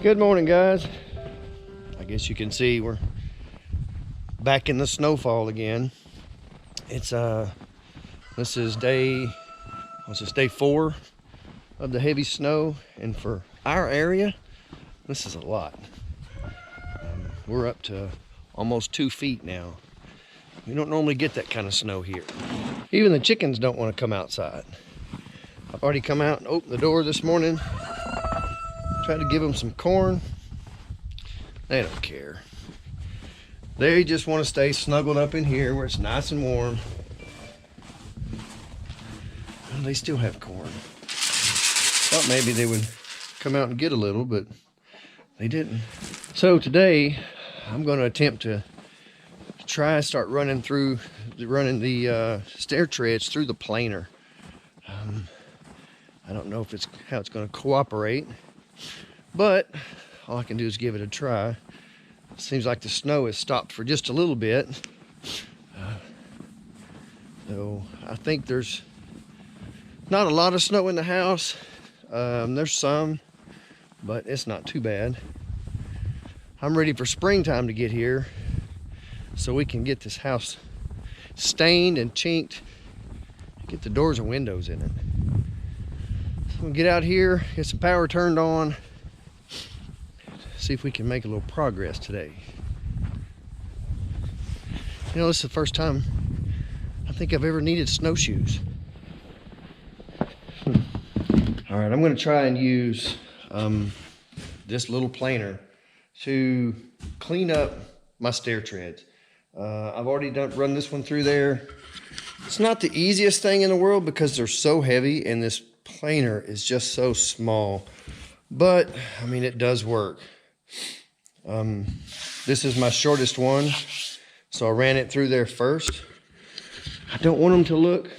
Good morning, guys. I guess you can see we're back in the snowfall again. It's this is day 4 of the heavy snow, and for our area this is a lot. We're up to almost 2 feet now. We don't normally get that kind of snow here. Even the chickens don't want to come outside. I've already come out and opened the door this morning, tried to give them some corn. They don't care. They just want to stay snuggled up in here where it's nice and warm. Well, they still have corn. Thought maybe they would come out and get a little, but they didn't. So today I'm going to attempt to try and start running the stair treads through the planer. I don't know if it's how it's going to cooperate, but all I can do is give it a try. Seems like the snow has stopped for just a little bit. So I think there's not a lot of snow in the house. There's some, but it's not too bad. I'm ready for springtime to get here so we can get this house stained and chinked, get the doors and windows in it. So I'm gonna get out here, get some power turned on, see if we can make a little progress today. You know, this is the first time I think I've ever needed snowshoes. All right, I'm going to try and use this little planer to clean up my stair treads. I've already run this one through there. It's not the easiest thing in the world because they're so heavy and this planer is just so small. But, I mean, it does work. This is my shortest one, so I ran it through there first. I don't want them to look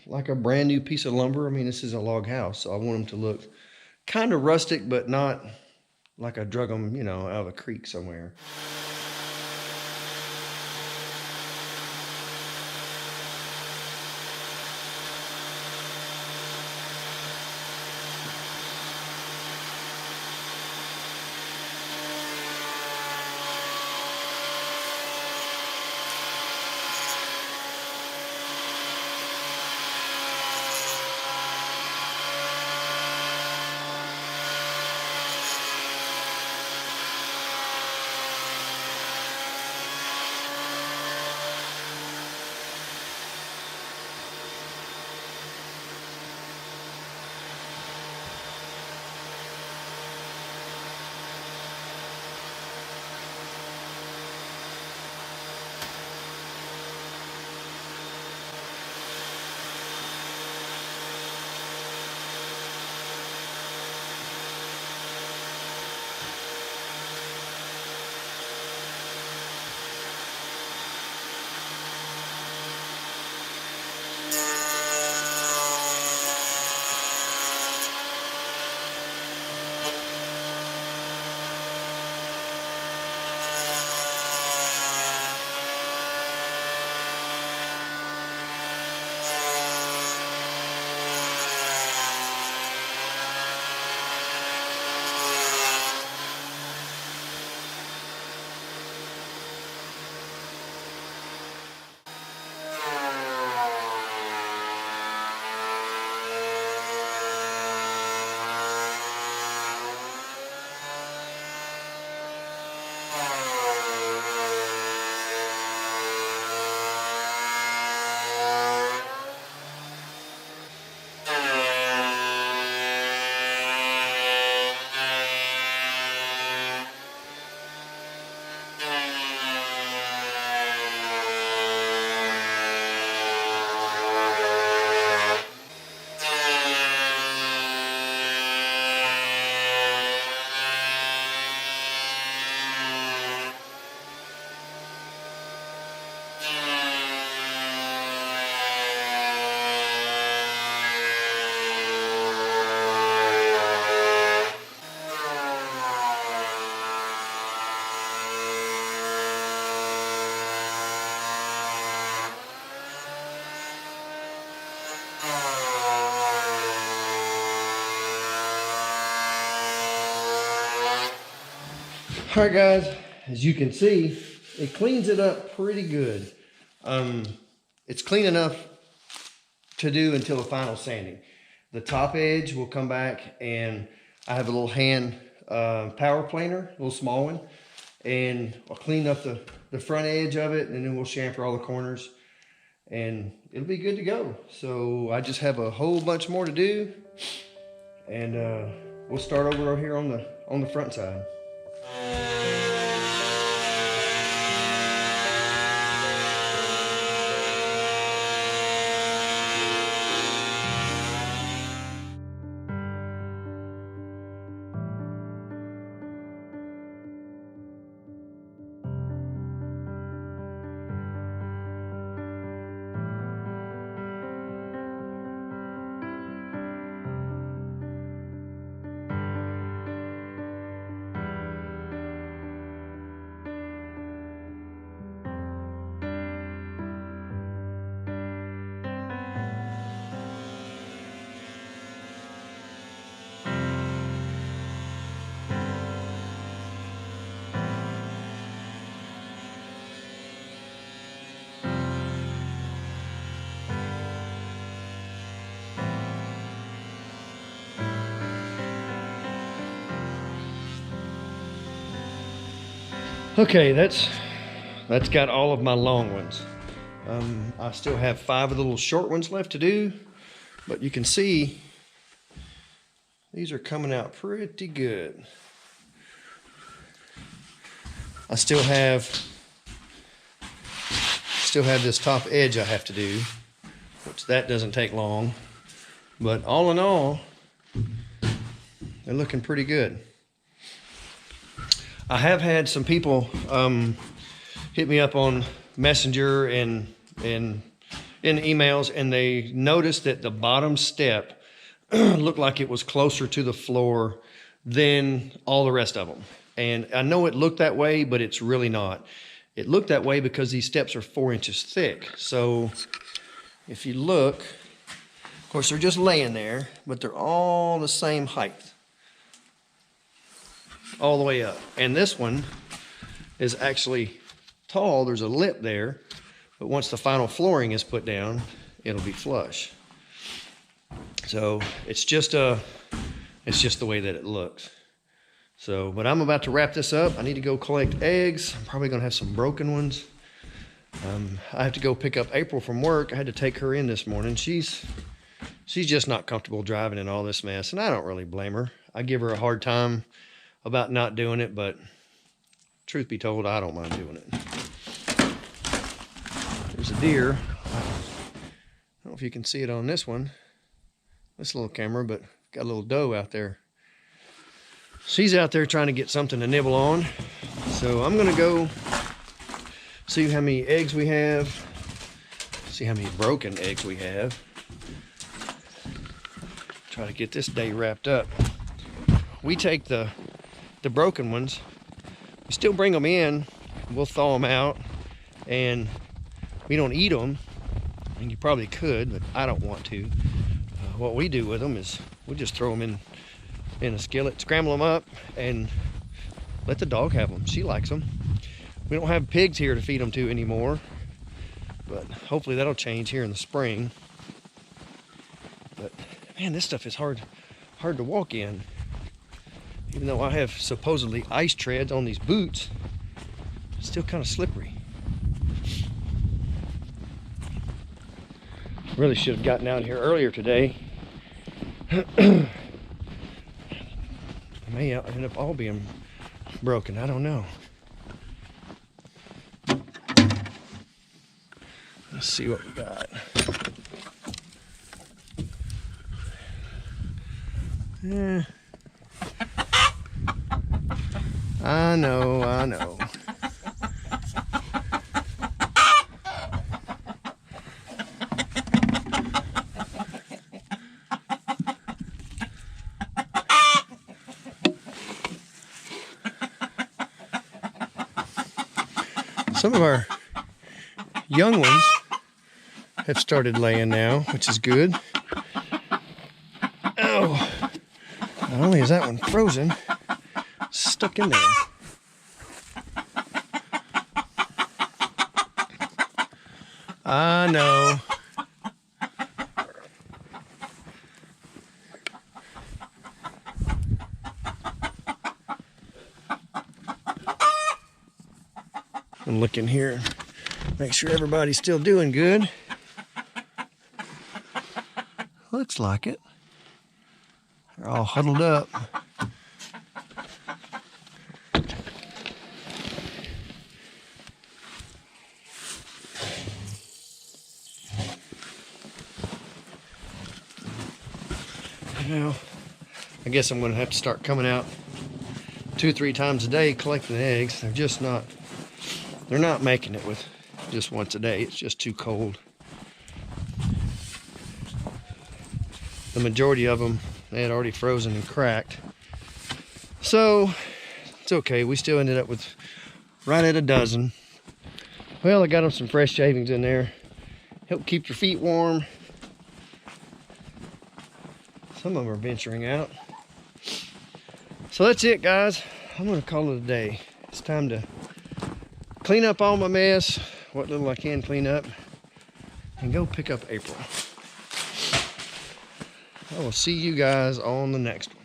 like a brand new piece of lumber. I mean, this is a log house, so I want them to look kind of rustic, but not like I drug them, you know, out of a creek somewhere. All right, guys, as you can see, it cleans it up pretty good. It's clean enough to do until the final sanding. The top edge will come back, and I have a little hand power planer, a little small one, and I'll clean up the front edge of it, and then we'll chamfer all the corners, and it'll be good to go. So I just have a whole bunch more to do, and we'll start over here on the front side. Okay, that's got all of my long ones. I still have 5 of the little short ones left to do, but you can see these are coming out pretty good. I still have this top edge I have to do, which that doesn't take long, but all in all, they're looking pretty good. I have had some people hit me up on Messenger and in emails, and they noticed that the bottom step looked like it was closer to the floor than all the rest of them. And I know it looked that way, but it's really not. It looked that way because these steps are 4 inches thick. So if you look, of course, they're just laying there, but they're all the same height, all the way up. And this one is actually tall. There's a lip there, but once the final flooring is put down, it'll be flush. So it's just the way that it looks. So, but I'm about to wrap this up. I need to go collect eggs. I'm probably gonna have some broken ones. I have to go pick up April from work. I had to take her in this morning. She's just not comfortable driving in all this mess, and I don't really blame her. I give her a hard time about not doing it, but truth be told, I don't mind doing it. There's a deer. I don't know if you can see it on this little camera, but got a little doe out there. She's out there trying to get something to nibble on. So I'm gonna go see how many eggs we have, see how many broken eggs we have. Try to get this day wrapped up. We take the broken ones, we still bring them in, we'll thaw them out, and we don't eat them. I mean, you probably could, but I don't want to. What we do with them is we just throw them in a skillet, scramble them up, and let the dog have them. She likes them. We don't have pigs here to feed them to anymore, but hopefully that'll change here in the spring. But man, this stuff is hard to walk in. Even though I have supposedly ice treads on these boots, it's still kind of slippery. Really should have gotten out here earlier today. It may end up all being broken, I don't know. Let's see what we got. Yeah. I know. Some of our young ones have started laying now, which is good. Oh, not only is that one frozen, stuck in there. I know. I'm looking here, make sure everybody's still doing good. Looks like it. They're all huddled up. Now, I guess I'm going to have to start coming out 2-3 times a day collecting eggs. They're just not, they're not making it with just once a day. It's just too cold. The majority of them, they had already frozen and cracked. So, it's okay. We still ended up with right at a dozen. Well, I got them some fresh shavings in there. Help keep your feet warm. Some of them are venturing out. So that's it, guys. I'm gonna call it a day. It's time to clean up all my mess, what little I can clean up, and go pick up April. I will see you guys on the next one.